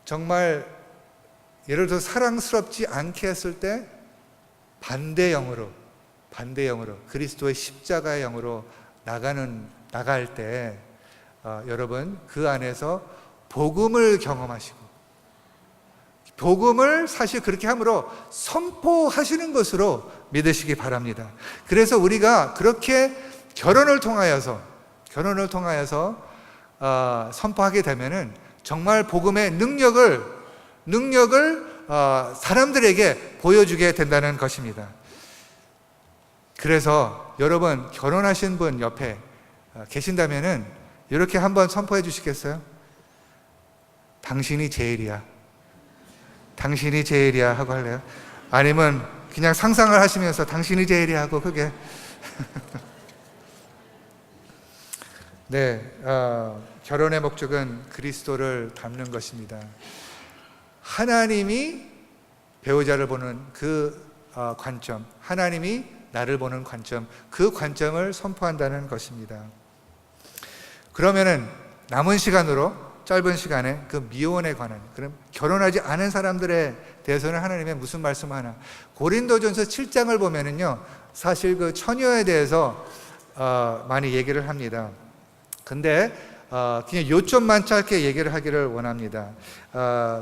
정말 예를 들어 사랑스럽지 않게 했을 때 반대 영으로 그리스도의 십자가의 영으로 나갈 때 여러분 그 안에서 복음을 경험하시고, 복음을 사실 그렇게 함으로 선포하시는 것으로 믿으시기 바랍니다. 그래서 우리가 그렇게 결혼을 통하여서 선포하게 되면은 정말 복음의 능력을 사람들에게 보여주게 된다는 것입니다. 그래서 여러분 결혼하신 분 옆에 계신다면은 이렇게 한번 선포해 주시겠어요? 당신이 제일이야. 당신이 제일이야 하고 할래요? 아니면 그냥 상상을 하시면서 당신이 제일이야 하고 크게. 네, 결혼의 목적은 그리스도를 닮는 것입니다. 하나님이 배우자를 보는 그 관점, 하나님이 나를 보는 관점, 그 관점을 선포한다는 것입니다. 그러면은 남은 시간으로, 짧은 시간에 그 미혼에 관한, 그럼 결혼하지 않은 사람들에 대해서는 하나님의 무슨 말씀 하나? 고린도전서 7장을 보면은요, 사실 그 처녀에 대해서 많이 얘기를 합니다. 근데 그냥 요점만 짧게 얘기를 하기를 원합니다.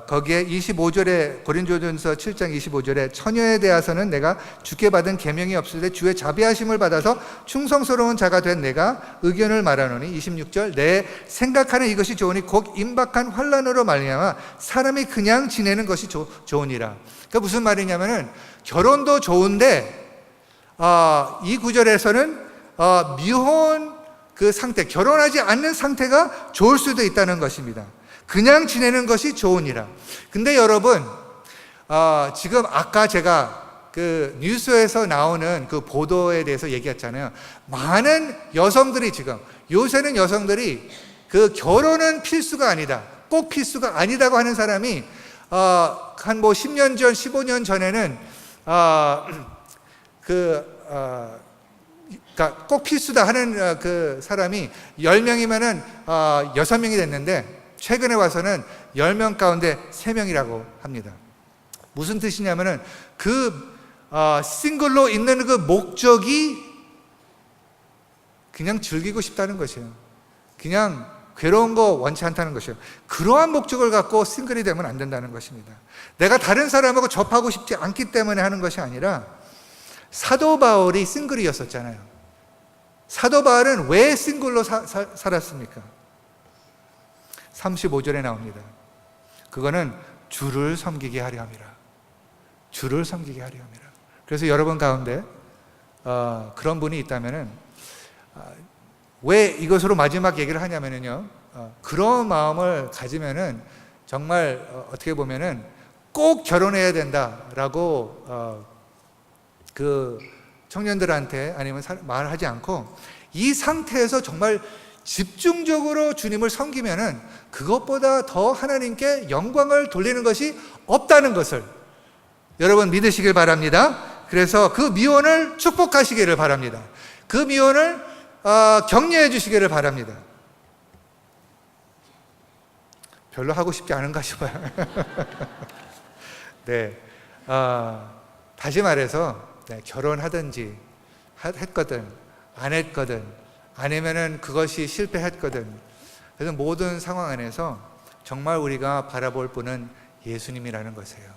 거기에 25절에, 고린도전서 7장 25절에 처녀에 대해서는 내가 주께 받은 계명이 없을 때 주의 자비하심을 받아서 충성스러운 자가 된 내가 의견을 말하노니, 26절 내 생각하는 이것이 좋으니 곧 임박한 환난으로 말미암아 사람이 그냥 지내는 것이 좋으니라. 그러니까 무슨 말이냐면은 결혼도 좋은데 이 구절에서는 미혼 그 상태, 결혼하지 않는 상태가 좋을 수도 있다는 것입니다. 그냥 지내는 것이 좋으니라. 근데 여러분, 지금 아까 제가 그 뉴스에서 나오는 그 보도에 대해서 얘기했잖아요. 많은 여성들이 지금, 요새는 여성들이 그 결혼은 필수가 아니다, 꼭 필수가 아니다고 하는 사람이 한 뭐 10년 전, 15년 전에는 그러니까 꼭 필수다 하는 그 사람이 10명이면은 6명이 됐는데, 최근에 와서는 10명 가운데 3명이라고 합니다. 무슨 뜻이냐면은 그 싱글로 있는 그 목적이 그냥 즐기고 싶다는 것이에요. 그냥 괴로운 거 원치 않다는 것이에요. 그러한 목적을 갖고 싱글이 되면 안 된다는 것입니다. 내가 다른 사람하고 접하고 싶지 않기 때문에 하는 것이 아니라, 사도 바울이 싱글이었었잖아요. 사도 바울은 왜 싱글로 살았습니까? 35절에 나옵니다. 그거는 주를 섬기게 하려 함이라. 주를 섬기게 하려 함이라. 그래서 여러분 가운데 그런 분이 있다면은, 왜 이것으로 마지막 얘기를 하냐면요, 그런 마음을 가지면은 정말 어떻게 보면은 꼭 결혼해야 된다라고 그 청년들한테 아니면 말하지 않고, 이 상태에서 정말 집중적으로 주님을 섬기면은 그것보다 더 하나님께 영광을 돌리는 것이 없다는 것을 여러분 믿으시길 바랍니다. 그래서 그 미혼을 축복하시기를 바랍니다. 그 미혼을 격려해 주시기를 바랍니다. 별로 하고 싶지 않은가 싶어요. 네. 다시 말해서 결혼하든지 했거든 안 했거든 아니면은 그것이 실패했거든, 그래서 모든 상황 안에서 정말 우리가 바라볼 분은 예수님이라는 것이에요.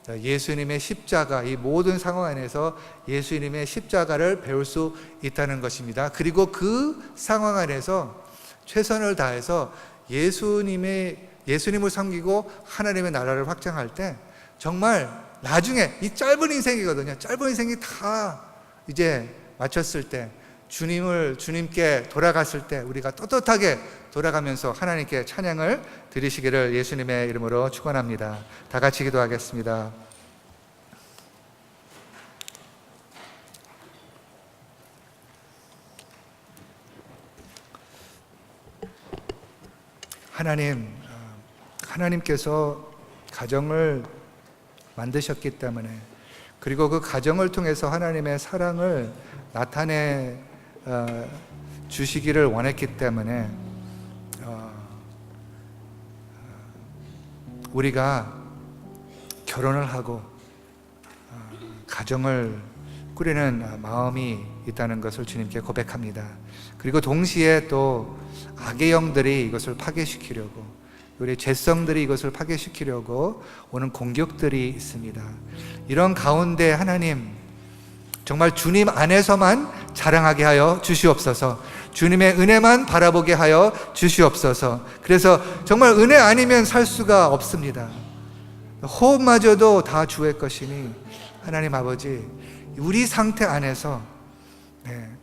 예수님의 십자가, 이 모든 상황 안에서 예수님의 십자가를 배울 수 있다는 것입니다. 그리고 그 상황 안에서 최선을 다해서 예수님을 섬기고 하나님의 나라를 확장할 때 정말 나중에 이 짧은 인생이거든요. 짧은 인생이 다 이제 마쳤을 때 주님께 돌아갔을 때 우리가 떳떳하게 돌아가면서 하나님께 찬양을 드리시기를 예수님의 이름으로 축원합니다. 다 같이 기도하겠습니다. 하나님께서 가정을 만드셨기 때문에, 그리고 그 가정을 통해서 하나님의 사랑을 나타내 주시기를 원했기 때문에 우리가 결혼을 하고 가정을 꾸리는 마음이 있다는 것을 주님께 고백합니다. 그리고 동시에 또 악의 영들이 이것을 파괴시키려고, 우리 죄성들이 이것을 파괴시키려고 오는 공격들이 있습니다. 이런 가운데 하나님, 정말 주님 안에서만 자랑하게 하여 주시옵소서. 주님의 은혜만 바라보게 하여 주시옵소서. 그래서 정말 은혜 아니면 살 수가 없습니다. 호흡마저도 다 주의 것이니 하나님 아버지, 우리 상태 안에서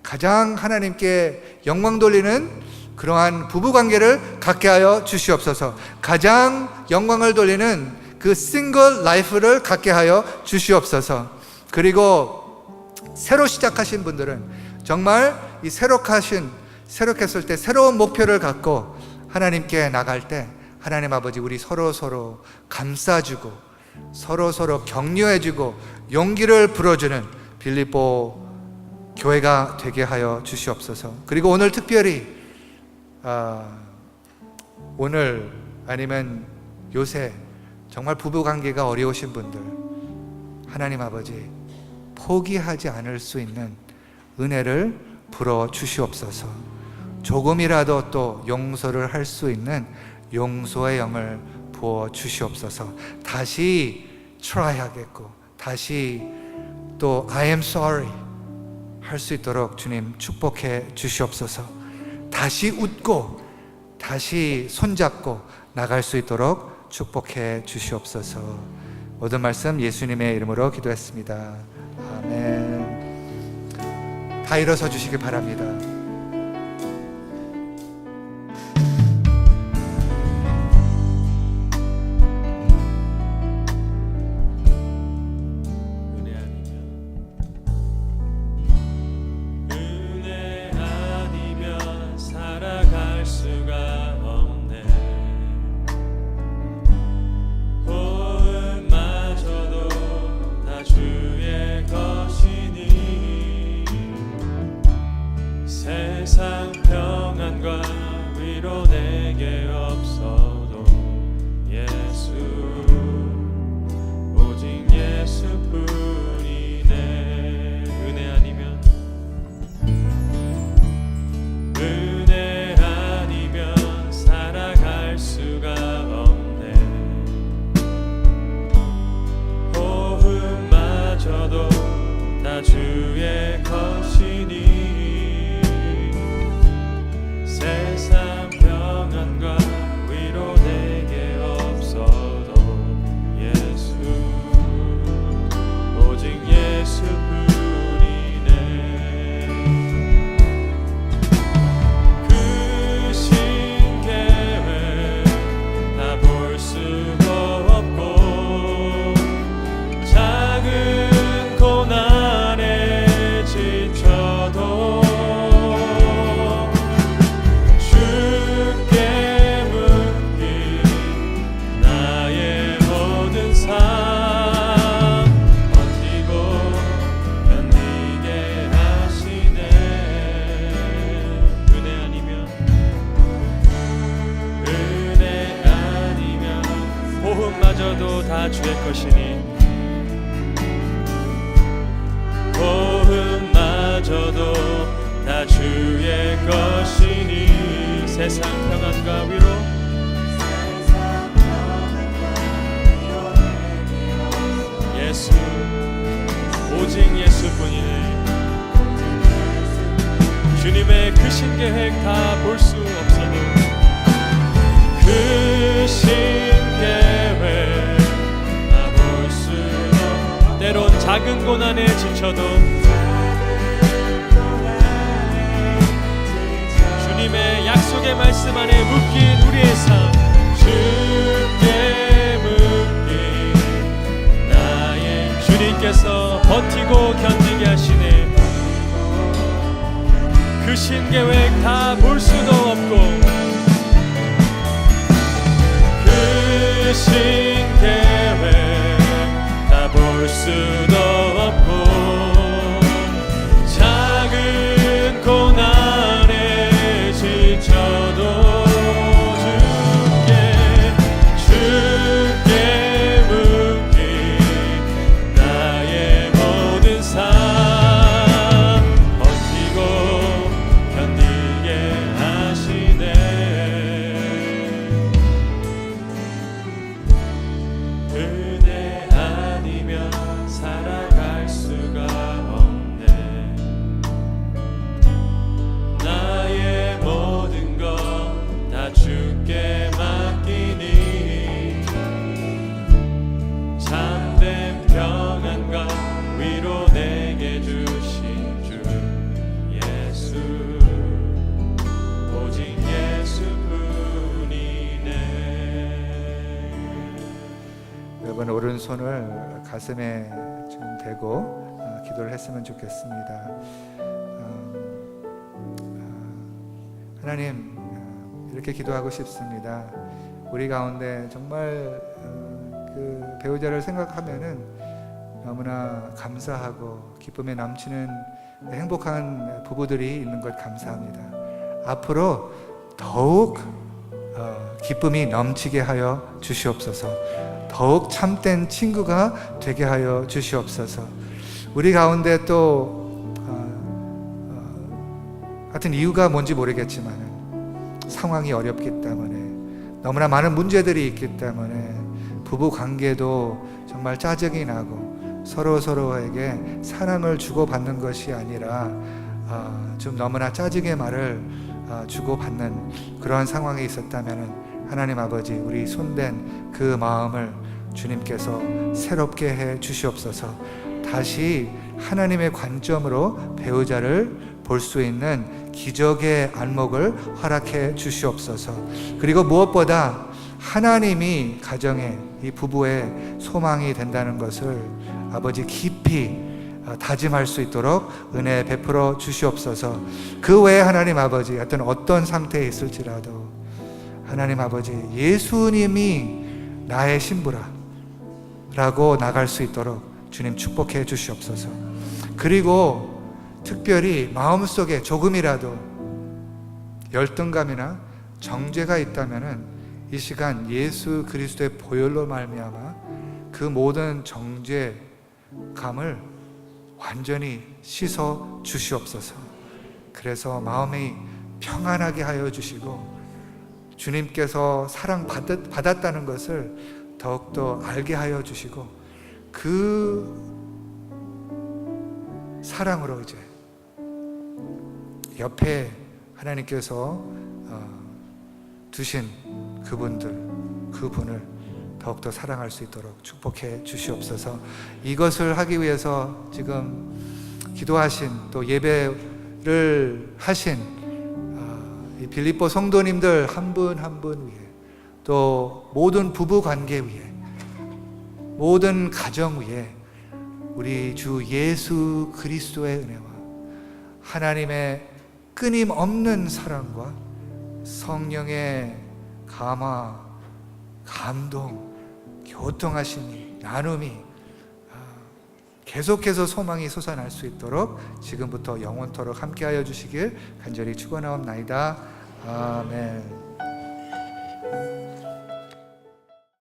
가장 하나님께 영광 돌리는 그러한 부부관계를 갖게 하여 주시옵소서. 가장 영광을 돌리는 그 싱글 라이프를 갖게 하여 주시옵소서. 그리고 새로 시작하신 분들은 정말 이 새롭겠을 때 새로운 목표를 갖고 하나님께 나갈 때 하나님 아버지, 우리 서로 감싸주고 서로 격려해주고 용기를 불어주는 빌립보 교회가 되게 하여 주시옵소서. 그리고 오늘 특별히 오늘 아니면 요새 정말 부부관계가 어려우신 분들, 하나님 아버지 포기하지 않을 수 있는 은혜를 불어 주시옵소서. 조금이라도 또 용서를 할 수 있는 용서의 영을 부어 주시옵소서. 다시 try 하겠고 다시 또 I am sorry 할 수 있도록 주님 축복해 주시옵소서. 다시 웃고 다시 손잡고 나갈 수 있도록 축복해 주시옵소서. 모든 말씀 예수님의 이름으로 기도했습니다. 아멘. 다 일어서 주시기 바랍니다.
새 주의 것이니 세상 평안과 위로 예수 오직 예수뿐이네. 주님의 크신 계획 다 볼 수 없어도 크신 계획 다 볼 수도 때론 작은 고난에 지쳐도 주님의 약속의 말씀 안에 묶인 우리의 삶 주께 묶인 나의 주님께서 버티고 견디게 하시네. 크신 계획 다 볼 수도 없고 크신 계획 다 볼 수도 없고 작은 고난에 지쳐도 주께 묶인 나의 모든 삶
오른손을 가슴에 좀 대고 기도를 했으면 좋겠습니다. 하나님, 이렇게 기도하고 싶습니다. 우리 가운데 정말 그 배우자를 생각하면은 너무나 감사하고 기쁨에 넘치는 행복한 부부들이 있는 것 감사합니다. 앞으로 더욱 기쁨이 넘치게 하여 주시옵소서. 더욱 참된 친구가 되게 하여 주시옵소서. 우리 가운데 또 같은 이유가 뭔지 모르겠지만 상황이 어렵기 때문에 너무나 많은 문제들이 있기 때문에 부부 관계도 정말 짜증이 나고 서로에게 사랑을 주고받는 것이 아니라 좀 너무나 짜증의 말을 주고받는 그러한 상황에 있었다면 하나님 아버지, 우리 손댄 그 마음을 주님께서 새롭게 해 주시옵소서. 다시 하나님의 관점으로 배우자를 볼 수 있는 기적의 안목을 허락해 주시옵소서. 그리고 무엇보다 하나님이 가정의 이 부부의 소망이 된다는 것을 아버지 깊이 다짐할 수 있도록 은혜 베풀어 주시옵소서. 그 외에 하나님 아버지 어떤 상태에 있을지라도 하나님 아버지, 예수님이 나의 신부라 라고 나갈 수 있도록 주님 축복해 주시옵소서. 그리고 특별히 마음속에 조금이라도 열등감이나 정죄가 있다면 이 시간 예수 그리스도의 보혈로 말미암아 그 모든 정죄감을 완전히 씻어 주시옵소서. 그래서 마음이 평안하게 하여 주시고 주님께서 사랑 받았다는 것을 더욱더 알게 하여 주시고 그 사랑으로 이제 옆에 하나님께서 두신 그분을 더욱더 사랑할 수 있도록 축복해 주시옵소서. 이것을 하기 위해서 지금 기도하신 또 예배를 하신 이 빌립보 성도님들 한 분 한 분 위에, 또 모든 부부 관계 위에, 모든 가정 위에 우리 주 예수 그리스도의 은혜와 하나님의 끊임없는 사랑과 성령의 감화, 감동, 교통하심이, 나눔이 계속해서 소망이 솟아날 수 있도록 지금부터 영원토록 함께하여 주시길 간절히 축원하옵나이다. 아멘.